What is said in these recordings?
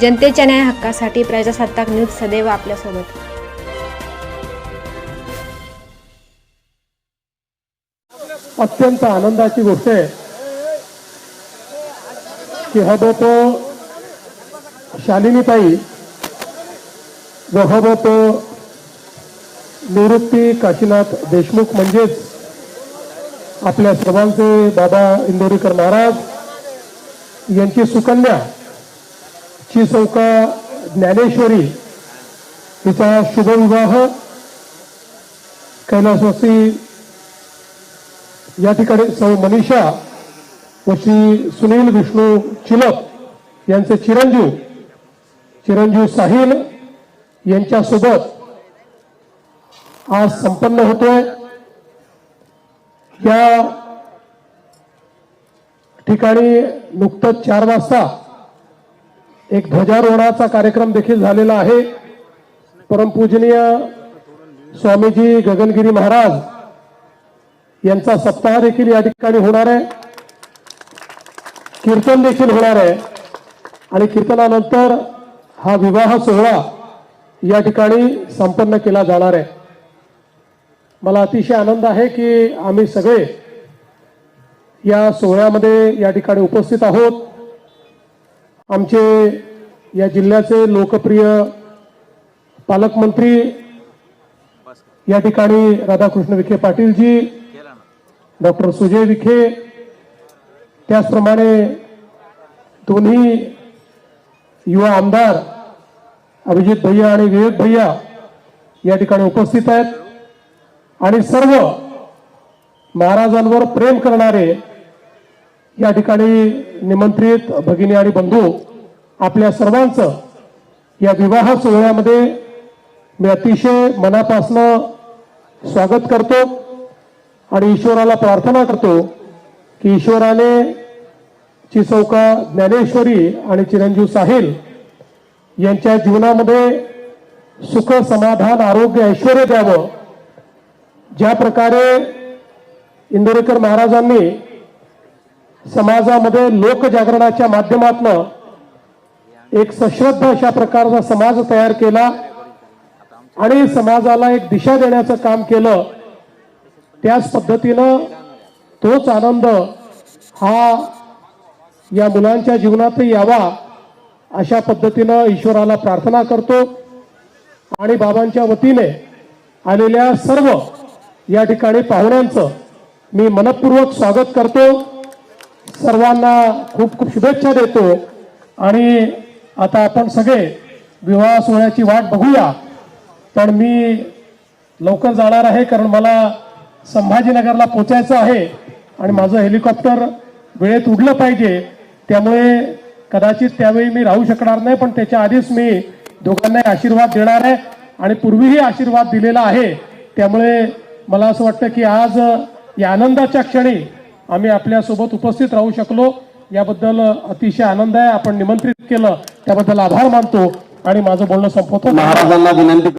जनतेच्या न्याय हक्कासाठी प्रजासत्ताक न्यूज सदैव आपल्यासोबत। अत्यंत आनंदाची गोष्ट आहे की हबतो शालिनीताई व हबतो निवृत्ती काशीनाथ देशमुख म्हणजेच आपल्या सर्वांचे बाबा इंदोरीकर महाराज यांची सुकन्या चिसौका ज्ञानेश्वरी हिचा शुभविवाह कैलासवासी या ठिकाणी सौ मनीषा व श्री सुनील विष्णू चिलक यांचे चिरंजीव साहिल यांच्यासोबत आज संपन्न होतोय। या ठिकाणी नुकतंच 4 वाजता एक ध्वजारोहणाचा कार्यक्रम देखील झालेला आहे। परमपूजनीय स्वामीजी गगनगिरी महाराज यांचा सप्ताह देखील या ठिकाणी होणार आहे, कीर्तन देखील होणार आहे आणि कीर्तनानंतर हा विवाह सोहळा या ठिकाणी संपन्न केला जाणार आहे। मला अतिशय आनंद आहे की आम्ही सगळे या सोहळ्यामध्ये या ठिकाणी उपस्थित आहोत। आमचे या जिल्ह्याचे लोकप्रिय पालकमंत्री या ठिकाणी राधाकृष्ण विखे पाटीलजी, डॉक्टर सुजय विखे, त्याचप्रमाणे दोन्ही युवा आमदार अभिजित भैया आणि विवेक भैया या ठिकाणी उपस्थित आहेत आणि सर्व महाराजांवर प्रेम करणारे या ठिकाणी निमंत्रित भगिनी आणि बंधू, आपल्या सर्वांचं या विवाह सोहळ्यामध्ये मी अतिशय मनापासून स्वागत करतो आणि ईश्वराला प्रार्थना करतो की ईश्वराने चिसौका ज्ञानेश्वरी आणि चिरंजीव साहिल यांच्या जीवनामध्ये सुख, समाधान, आरोग्य, ऐश्वर्य द्यावं। ज्या प्रकारे इंदोरीकर महाराजांनी समाजामध्ये लोकजागरणाच्या माध्यमातून एक सश्रद्ध अशा प्रकारचा समाज तयार केला आणि समाजाला एक दिशा देण्याचं काम केलं, त्याच पद्धतीनं तोच आनंद हा या मुलांच्या जीवनातही यावा अशा पद्धतीनं ईश्वराला प्रार्थना करतो आणि बाबांच्या वतीने आलेल्या सर्व या ठिकाणी पाहुण्यांचं मी मनपूर्वक स्वागत करतो। सर्वांना खूप खूप शुभेच्छा देतो आणि आता आपण सगळे विवाह सोहळ्याची वाट बघूया। पण मी लवकर जाणार आहे कारण मला संभाजीनगरला पोचायचं आहे आणि माझं हेलिकॉप्टर वेळेत उडलं पाहिजे, त्यामुळे कदाचित त्यावेळी मी राहू शकणार नाही, पण त्याच्या आधीच मी दोघांनाही आशीर्वाद देणार आहे आणि पूर्वीही आशीर्वाद दिलेला आहे। त्यामुळे मला असं वाटतं की आज या आनंदाच्या क्षणी आम्ही आपल्यासोबत उपस्थित राहू शकलो, याबद्दल अतिशय आनंद आहे। आपण निमंत्रित केलं त्याबद्दल आभार मानतो आणि माझं बोलणं संपवतो। महाराजांना विनंती।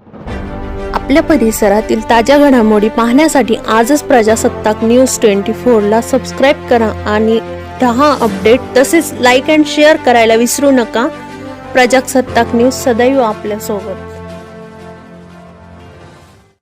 आपल्या परिसरातील ताज्या घडामोडी पाहण्यासाठी आजच प्रजासत्ताक न्यूज 24 ला सबस्क्राईब करा आणि रहा अपडेट। तसेच लाईक अँड शेअर करायला विसरू नका। प्रजासत्ताक न्यूज सदैव आपल्यासोबत।